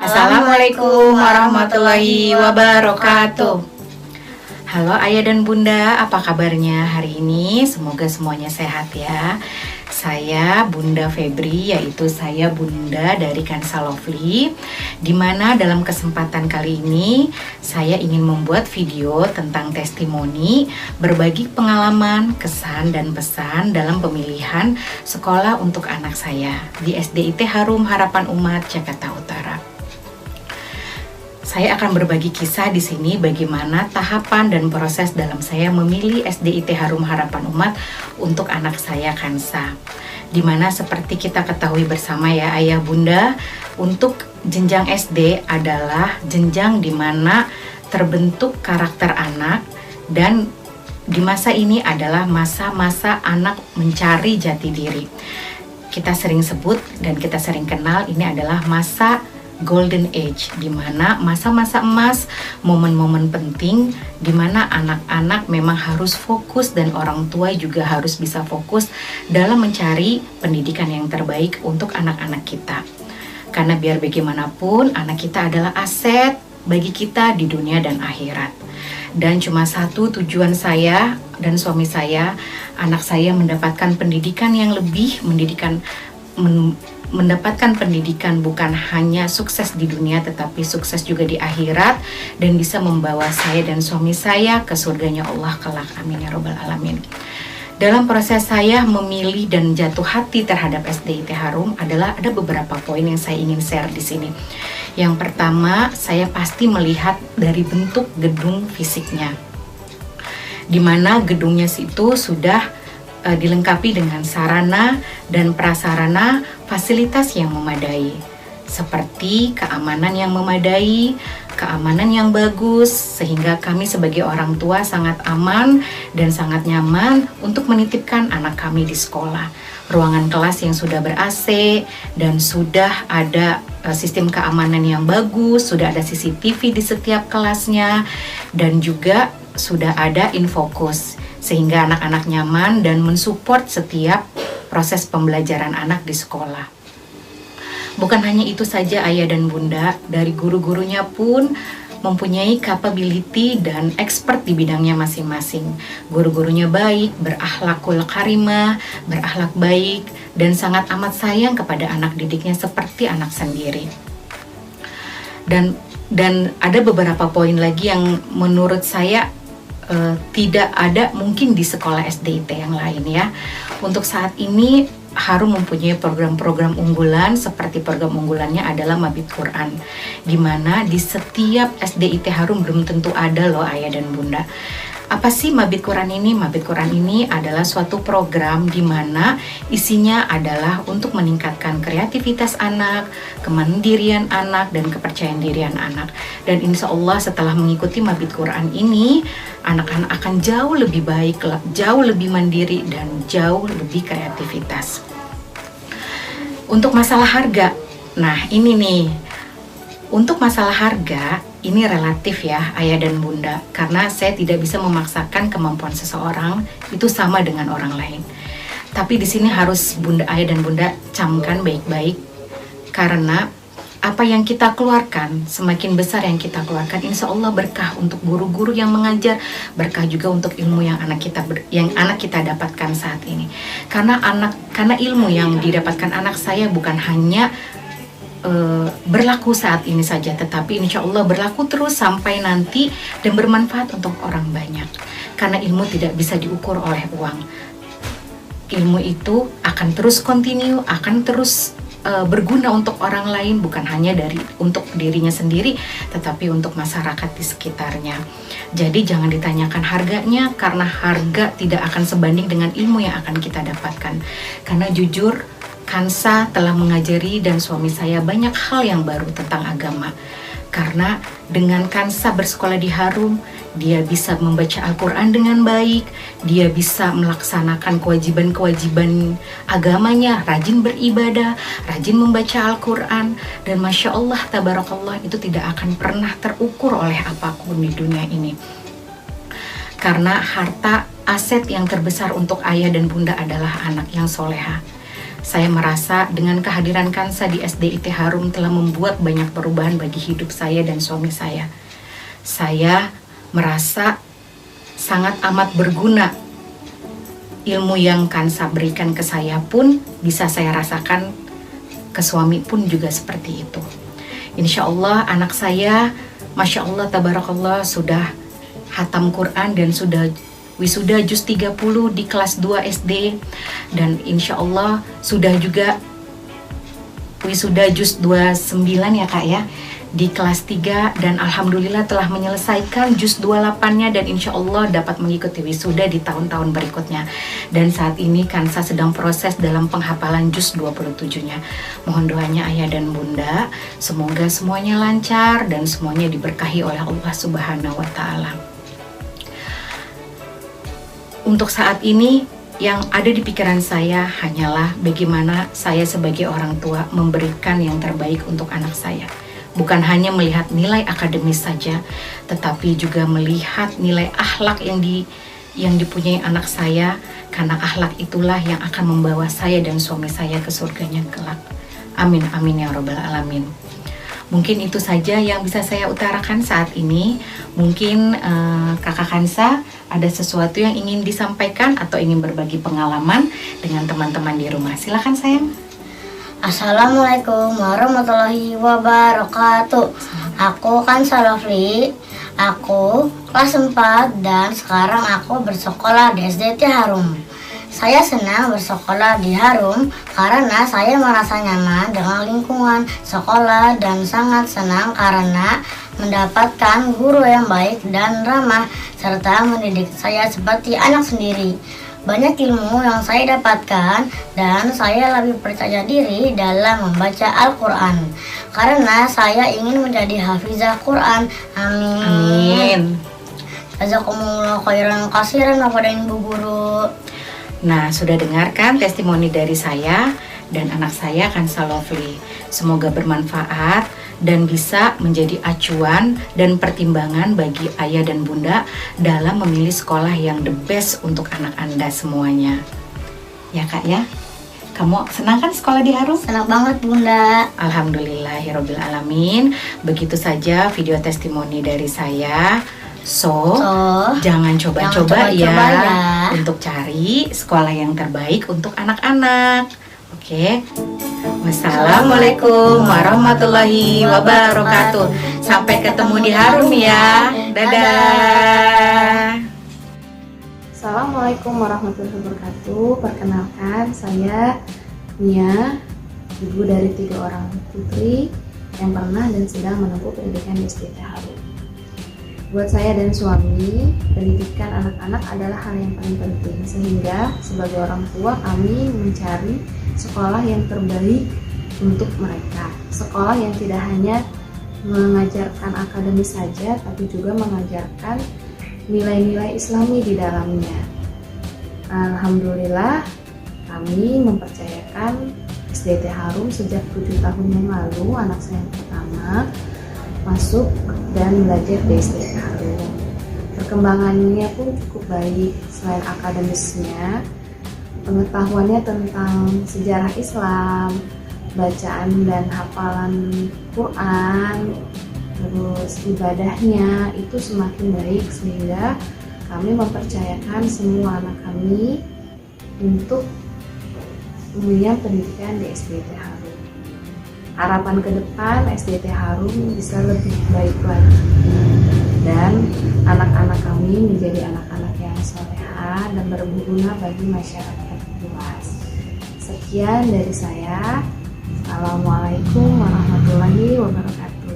Assalamualaikum warahmatullahi wabarakatuh. Halo ayah dan bunda, apa kabarnya hari ini? Semoga semuanya sehat ya. Saya Bunda Febri, yaitu saya bunda dari Kansa Lovely, dimana dalam kesempatan kali ini saya ingin membuat video tentang testimoni, berbagi pengalaman, kesan dan pesan dalam pemilihan sekolah untuk anak saya di SDIT Harum Harapan Umat Jakarta Utara. Saya akan berbagi kisah di sini bagaimana tahapan dan proses dalam saya memilih SDIT Harum Harapan Umat untuk anak saya Kansa. Dimana seperti kita ketahui bersama ya ayah bunda, untuk jenjang SD adalah jenjang dimana terbentuk karakter anak, dan di masa ini adalah masa-masa anak mencari jati diri. Kita sering sebut dan kita sering kenal ini adalah masa Golden Age, di mana masa-masa emas, momen-momen penting di mana anak-anak memang harus fokus dan orang tua juga harus bisa fokus dalam mencari pendidikan yang terbaik untuk anak-anak kita. Karena biar bagaimanapun anak kita adalah aset bagi kita di dunia dan akhirat. Dan cuma satu tujuan saya dan suami saya, anak saya mendapatkan pendidikan yang lebih, mendapatkan pendidikan bukan hanya sukses di dunia tetapi sukses juga di akhirat, dan bisa membawa saya dan suami saya ke surganya Allah kelak, amin ya robbal alamin. Dalam proses saya memilih dan jatuh hati terhadap SDIT Harum adalah ada beberapa poin yang saya ingin share di sini. Yang pertama, saya pasti melihat dari bentuk gedung fisiknya, di mana gedungnya itu sudah dilengkapi dengan sarana dan prasarana fasilitas yang memadai, seperti keamanan yang memadai, keamanan yang bagus, sehingga kami sebagai orang tua sangat aman dan sangat nyaman untuk menitipkan anak kami di sekolah. Ruangan kelas yang sudah ber-AC dan sudah ada sistem keamanan yang bagus, sudah ada CCTV di setiap kelasnya, dan juga sudah ada infocus, sehingga anak-anak nyaman dan mensupport setiap proses pembelajaran anak di sekolah. Bukan hanya itu saja ayah dan bunda, dari guru-gurunya pun mempunyai capability dan expert di bidangnya masing-masing. Guru-gurunya baik, berakhlakul karimah, berakhlak baik, dan sangat amat sayang kepada anak didiknya seperti anak sendiri. Dan ada beberapa poin lagi yang menurut saya tidak ada mungkin di sekolah SDIT yang lain ya. Untuk saat ini Harum mempunyai program-program unggulan, seperti program unggulannya adalah Mabit Quran, di mana di setiap SDIT Harum belum tentu ada loh ayah dan bunda. Apa sih Mabit Quran ini? Mabit Quran ini adalah suatu program di mana isinya adalah untuk meningkatkan kreativitas anak, kemandirian anak, dan kepercayaan dirian anak. Dan insya Allah setelah mengikuti Mabit Quran ini, anak-anak akan jauh lebih baik, jauh lebih mandiri, dan jauh lebih kreativitas. Untuk masalah harga, nah ini nih, untuk masalah harga ini relatif ya ayah dan bunda, karena saya tidak bisa memaksakan kemampuan seseorang itu sama dengan orang lain. Tapi di sini harus bunda, ayah dan bunda camkan baik-baik, karena apa yang kita keluarkan, semakin besar yang kita keluarkan, insya Allah berkah untuk guru-guru yang mengajar, berkah juga untuk ilmu yang anak kita dapatkan saat ini. Karena ilmu yang didapatkan anak saya bukan hanya berlaku saat ini saja, tetapi insya Allah berlaku terus sampai nanti dan bermanfaat untuk orang banyak. Karena ilmu tidak bisa diukur oleh uang. Ilmu itu akan terus continue, akan terus berguna untuk orang lain, bukan hanya untuk dirinya sendiri, tetapi untuk masyarakat di sekitarnya. Jadi jangan ditanyakan harganya, karena harga tidak akan sebanding dengan ilmu yang akan kita dapatkan. Karena jujur, Kansa telah mengajari dan suami saya banyak hal yang baru tentang agama. Karena dengan Kansa bersekolah di Harum, dia bisa membaca Al-Quran dengan baik, dia bisa melaksanakan kewajiban-kewajiban agamanya, rajin beribadah, rajin membaca Al-Quran, dan Masya Allah, Tabarakallah, itu tidak akan pernah terukur oleh apapun di dunia ini. Karena harta aset yang terbesar untuk ayah dan bunda adalah anak yang soleha. Saya merasa dengan kehadiran Kansa di SDIT Harum telah membuat banyak perubahan bagi hidup saya dan suami saya. Saya merasa sangat amat berguna. Ilmu yang Kansa berikan ke saya pun bisa saya rasakan ke suami pun juga seperti itu. Insya Allah anak saya, Masya Allah, Tabarakallah, sudah hatam Quran dan sudah wisuda juz 30 di kelas 2 SD, dan insya Allah sudah juga wisuda juz 29 ya Kak ya di kelas 3, dan Alhamdulillah telah menyelesaikan juz 28-nya dan insya Allah dapat mengikuti wisuda di tahun-tahun berikutnya. Dan saat ini Kansa sedang proses dalam penghafalan juz 27-nya. Mohon doanya ayah dan bunda, semoga semuanya lancar dan semuanya diberkahi oleh Allah Subhanahu wa Ta'ala. Untuk saat ini, yang ada di pikiran saya hanyalah bagaimana saya sebagai orang tua memberikan yang terbaik untuk anak saya. Bukan hanya melihat nilai akademis saja, tetapi juga melihat nilai akhlak yang dipunyai anak saya, karena akhlak itulah yang akan membawa saya dan suami saya ke surganya kelak. Amin, amin ya Rabbal Alamin. Mungkin itu saja yang bisa saya utarakan saat ini. Mungkin Kakak Kansa ada sesuatu yang ingin disampaikan atau ingin berbagi pengalaman dengan teman-teman di rumah. Silakan sayang. Assalamualaikum warahmatullahi wabarakatuh. Aku Kansa Lovely. Aku kelas 4 dan sekarang aku bersekolah di SDIT Harum. Saya senang bersekolah di Harum karena saya merasa nyaman dengan lingkungan sekolah dan sangat senang karena mendapatkan guru yang baik dan ramah serta mendidik saya seperti anak sendiri. Banyak ilmu yang saya dapatkan dan saya lebih percaya diri dalam membaca Al-Quran karena saya ingin menjadi hafizah Quran. Amin. Amin. Jazakumullah khairan katsiran kepada Ibu Guru. Nah, sudah dengarkan testimoni dari saya dan anak saya Kansa Lovely. Semoga bermanfaat dan bisa menjadi acuan dan pertimbangan bagi ayah dan bunda dalam memilih sekolah yang the best untuk anak Anda semuanya. Ya Kak ya? Kamu senang kan sekolah di Harum? Senang banget Bunda. Alhamdulillahirabbil alamin. Begitu saja video testimoni dari saya. So jangan coba-coba ya untuk cari sekolah yang terbaik untuk anak-anak. Oke. Wassalamualaikum warahmatullahi wabarakatuh. Sampai ketemu di Harum ya. Dadah. Assalamualaikum warahmatullahi wabarakatuh. Perkenalkan, saya Nia, ibu dari 3 orang putri yang pernah dan sedang menempuh pendidikan di SDIT Harum. Buat saya dan suami, pendidikan anak-anak adalah hal yang paling penting, sehingga sebagai orang tua kami mencari sekolah yang terbaik untuk mereka. Sekolah yang tidak hanya mengajarkan akademis saja, tapi juga mengajarkan nilai-nilai Islami di dalamnya. Alhamdulillah, kami mempercayakan SDIT Harum sejak 7 tahun yang lalu. Anak saya yang pertama masuk dan belajar di SDIT Harum. Perkembangannya pun cukup baik. Selain akademisnya, pengetahuannya tentang sejarah Islam, bacaan dan hafalan Quran, terus ibadahnya itu semakin baik, sehingga kami mempercayakan semua anak kami untuk mengenyam pendidikan di SDIT Harum. Harapan ke depan SDIT Harum bisa lebih baik lagi dan anak-anak kami menjadi anak-anak yang soleha dan berguna bagi masyarakat luas. Sekian dari saya. Assalamualaikum warahmatullahi wabarakatuh.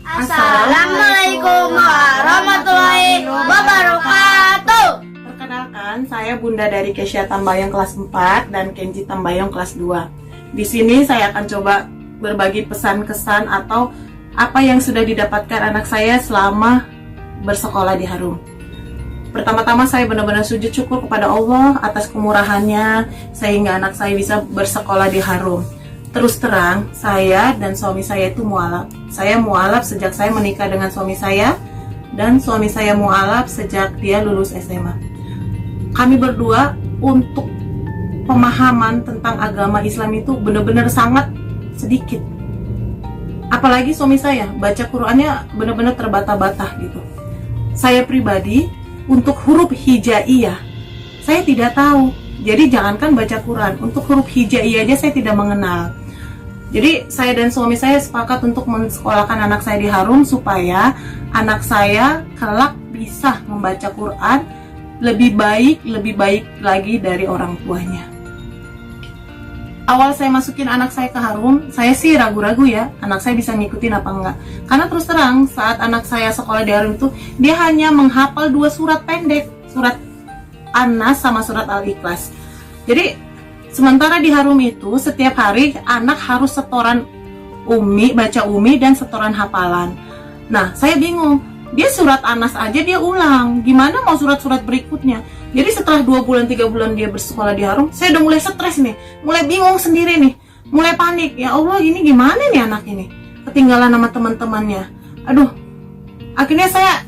Assalamualaikum warahmatullahi wabarakatuh. Perkenalkan, saya Bunda dari Kesya Tambayong kelas 4 dan Kenji Tambayong kelas 2. Di sini saya akan coba berbagi pesan-kesan atau apa yang sudah didapatkan anak saya selama bersekolah di Harum. Pertama-tama saya benar-benar sujud syukur kepada Allah atas kemurahannya sehingga anak saya bisa bersekolah di Harum. Terus terang, saya dan suami saya itu mualaf. Saya mualaf sejak saya menikah dengan suami saya dan suami saya mualaf sejak dia lulus SMA. Kami berdua untuk pemahaman tentang agama Islam itu benar-benar sangat sedikit. Apalagi suami saya baca Qurannya benar-benar terbata-bata gitu. Saya pribadi untuk huruf hijaiyah saya tidak tahu. Jadi jangankan baca Quran, untuk huruf hijaiyah aja saya tidak mengenal. Jadi saya dan suami saya sepakat untuk mensekolahkan anak saya di Harum supaya anak saya kelak bisa membaca Quran lebih baik lagi dari orang tuanya. Awal saya masukin anak saya ke Harum, saya sih ragu-ragu ya, anak saya bisa ngikutin apa enggak. Karena terus terang, saat anak saya sekolah di Harum itu, dia hanya menghafal 2 surat pendek, surat An-Nas sama surat Al-Ikhlas. Jadi sementara di Harum itu setiap hari anak harus setoran baca umi dan setoran hafalan. Nah, saya bingung. Dia surat An-Nas aja dia ulang. Gimana mau surat-surat berikutnya? Jadi setelah 2 bulan 3 bulan dia bersekolah di Harum, saya udah mulai stres nih. Mulai bingung sendiri nih. Mulai panik. Ya Allah, ini gimana nih anak ini? Ketinggalan sama teman-temannya. Aduh. Akhirnya saya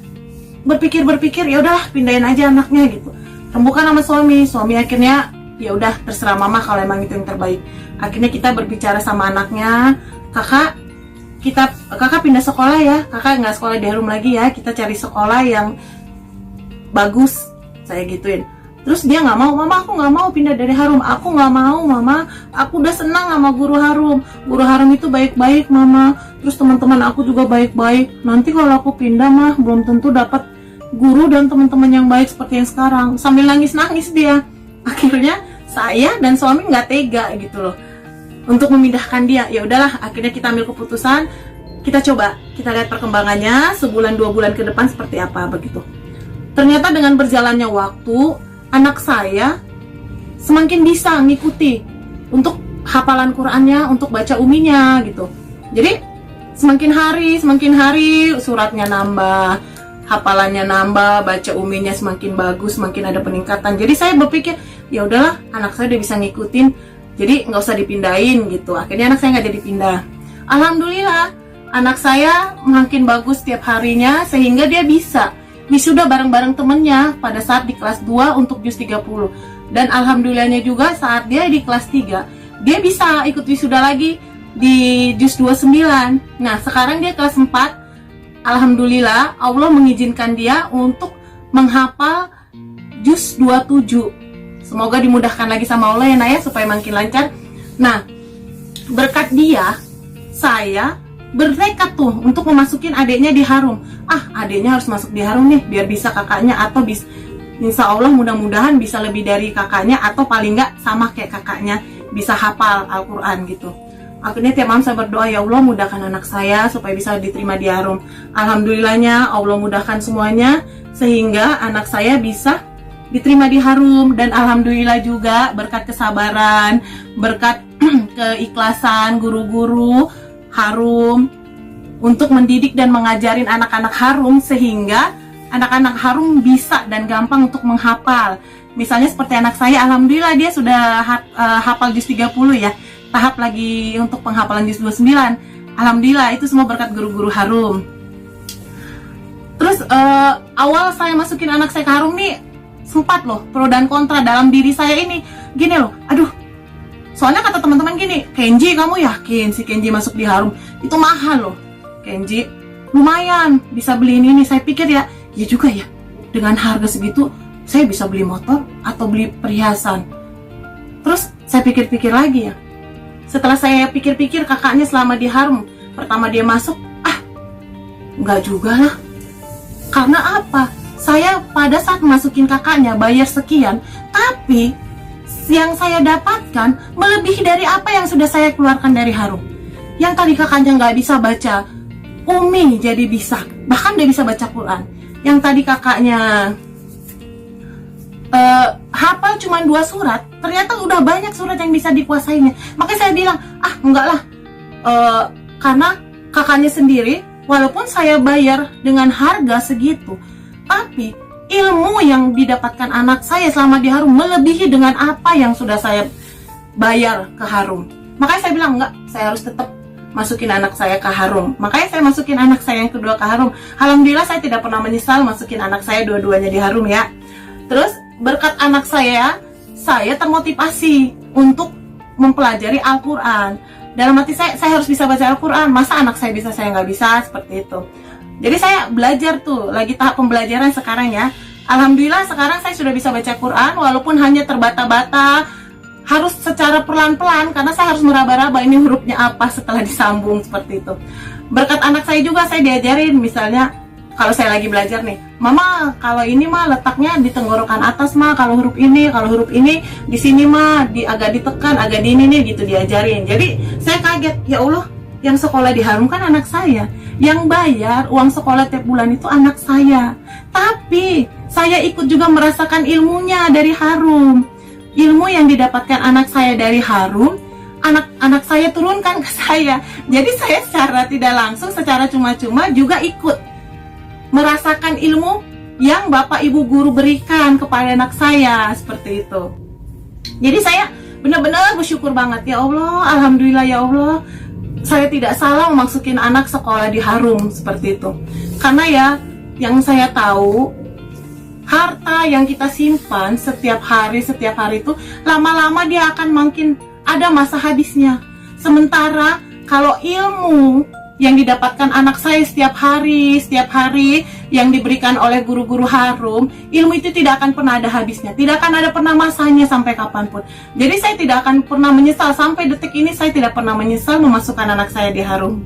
berpikir ya udahlah pindahin aja anaknya gitu. Rembukan sama suami akhirnya ya udah terserah mama kalau emang itu yang terbaik. Akhirnya kita berbicara sama anaknya, kakak pindah sekolah ya, kakak nggak sekolah di Harum lagi ya, kita cari sekolah yang bagus, saya gituin. Terus dia nggak mau, mama aku nggak mau pindah dari Harum, aku nggak mau mama, aku udah senang sama guru Harum itu baik-baik mama, terus teman-teman aku juga baik-baik, nanti kalau aku pindah mah belum tentu dapat guru dan teman-teman yang baik seperti yang sekarang. Sambil nangis-nangis dia. Akhirnya saya dan suami nggak tega gitu loh untuk memindahkan dia. Ya udahlah, akhirnya kita ambil keputusan, kita lihat perkembangannya sebulan 2 bulan ke depan seperti apa begitu. Ternyata dengan berjalannya waktu, anak saya semakin bisa ngikuti untuk hafalan Qurannya, untuk baca uminya gitu. Jadi semakin hari suratnya nambah, hafalannya nambah, baca uminya semakin bagus, semakin ada peningkatan. Jadi saya berpikir, ya udahlah, anak saya udah bisa ngikutin, jadi nggak usah dipindahin gitu. Akhirnya anak saya nggak jadi pindah. Alhamdulillah, anak saya makin bagus setiap harinya sehingga dia bisa wisuda bareng-bareng temennya pada saat di kelas 2 untuk juz 30. Dan alhamdulillahnya juga saat dia di kelas 3, dia bisa ikut wisuda lagi di juz 29. Nah, sekarang dia kelas 4. Alhamdulillah, Allah mengizinkan dia untuk menghafal juz 27. Semoga dimudahkan lagi sama Allah ya Naya, supaya makin lancar. Nah, berkat dia, saya bertekad tuh untuk memasukin adiknya di Harum. Adiknya harus masuk di Harum nih, biar bisa kakaknya, atau insya Allah mudah-mudahan bisa lebih dari kakaknya, atau paling nggak sama kayak kakaknya, bisa hafal Al-Quran gitu. Akhirnya tiap malam saya berdoa, ya Allah mudahkan anak saya supaya bisa diterima di Harum. Alhamdulillahnya Allah mudahkan semuanya sehingga anak saya bisa diterima di Harum. Dan alhamdulillah juga berkat kesabaran, berkat keikhlasan guru-guru Harum untuk mendidik dan mengajarin anak-anak Harum, sehingga anak-anak Harum bisa dan gampang untuk menghafal. Misalnya seperti anak saya, alhamdulillah dia sudah hafal juz 30 ya. Tahap lagi untuk penghafalan juz 29. Alhamdulillah, itu semua berkat guru-guru Harum. Terus awal saya masukin anak saya ke Harum nih, sempat loh pro dan kontra dalam diri saya ini. Gini loh, aduh, soalnya kata teman-teman gini, Kenji kamu yakin si Kenji masuk di Harum? Itu mahal loh Kenji, lumayan bisa beli ini. Saya pikir ya juga ya, dengan harga segitu saya bisa beli motor atau beli perhiasan. Terus saya pikir-pikir lagi ya, setelah saya pikir-pikir kakaknya selama di Harum, pertama dia masuk, enggak juga lah. Karena apa? Saya pada saat masukin kakaknya bayar sekian, tapi yang saya dapatkan melebihi dari apa yang sudah saya keluarkan dari Harum. Yang tadi kakaknya nggak bisa baca umi jadi bisa, bahkan dia bisa baca Quran. Yang tadi kakaknya hafal cuma 2 surat, ternyata udah banyak surat yang bisa dikuasainya. Makanya saya bilang, enggak lah, karena kakaknya sendiri, walaupun saya bayar dengan harga segitu, tapi ilmu yang didapatkan anak saya selama di Harum melebihi dengan apa yang sudah saya bayar ke Harum. Makanya saya bilang, enggak, saya harus tetap masukin anak saya ke Harum. Makanya saya masukin anak saya yang kedua ke Harum. Alhamdulillah saya tidak pernah menyesal masukin anak saya dua-duanya di Harum ya. Terus berkat anak saya saya termotivasi untuk mempelajari Al-Quran. Dalam hati saya harus bisa baca Al-Quran. Masa anak saya bisa, saya nggak bisa, seperti itu. Jadi saya belajar tuh, lagi tahap pembelajaran sekarang ya. Alhamdulillah sekarang saya sudah bisa baca Quran, walaupun hanya terbata-bata, harus secara pelan-pelan, karena saya harus meraba-raba ini hurufnya apa setelah disambung, seperti itu. Berkat anak saya juga saya diajarin, misalnya kalau saya lagi belajar nih, Mama, kalau ini mah letaknya di tenggorokan atas mah, kalau huruf ini di sini mah agak ditekan, agak di ini nih, gitu diajarin. Jadi saya kaget, ya Allah, yang sekolah di Harum kan anak saya, yang bayar uang sekolah tiap bulan itu anak saya. Tapi saya ikut juga merasakan ilmunya dari Harum. Ilmu yang didapatkan anak saya dari Harum, anak saya turunkan ke saya. Jadi saya secara tidak langsung, secara cuma-cuma juga ikut merasakan ilmu yang Bapak Ibu guru berikan kepada anak saya, seperti itu. Jadi saya benar-benar bersyukur banget, ya Allah, alhamdulillah ya Allah, saya tidak salah memasukin anak sekolah di Harum, seperti itu. Karena ya, yang saya tahu, harta yang kita simpan setiap hari itu lama-lama dia akan makin ada masa habisnya. Sementara kalau ilmu yang didapatkan anak saya setiap hari yang diberikan oleh guru-guru Harum, ilmu itu tidak akan pernah ada habisnya, tidak akan ada pernah masanya sampai kapanpun. Jadi saya tidak akan pernah menyesal, sampai detik ini saya tidak pernah menyesal memasukkan anak saya di Harum.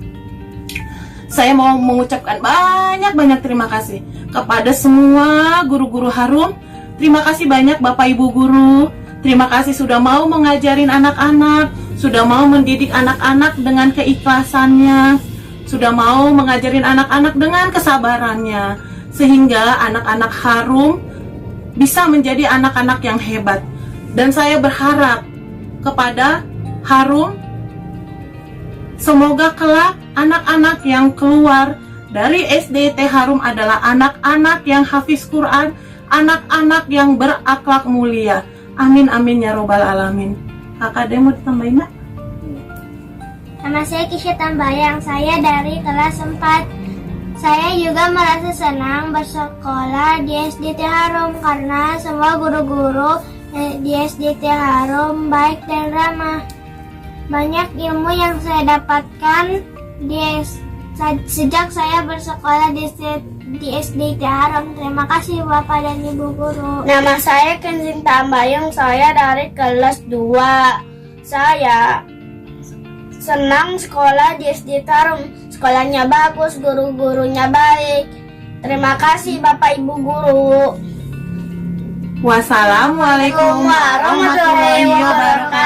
Saya mau mengucapkan banyak terima kasih kepada semua guru-guru Harum. Terima kasih banyak Bapak Ibu guru. Terima kasih sudah mau mengajarin anak-anak, sudah mau mendidik anak-anak dengan keikhlasannya, sudah mau mengajarin anak-anak dengan kesabarannya, sehingga anak-anak Harum bisa menjadi anak-anak yang hebat. Dan saya berharap kepada Harum, semoga kelak anak-anak yang keluar dari SDT Harum adalah anak-anak yang hafiz Quran, anak-anak yang berakhlak mulia. Amin amin ya robbal alamin. Kakak mau ditambahin, Nak? Nama saya Kisha Tambayang, saya dari kelas 4. Saya juga merasa senang bersekolah di SDT Harum karena semua guru-guru di SDT Harum baik dan ramah. Banyak ilmu yang saya dapatkan sejak saya bersekolah di SDT Harum. Terima kasih Bapak dan Ibu guru. Nama saya Kenzin Tambayung, saya dari kelas 2. Saya senang sekolah di SDT Harum. Sekolahnya bagus, guru-gurunya baik. Terima kasih Bapak Ibu guru. Wassalamualaikum warahmatullahi wabarakatuh.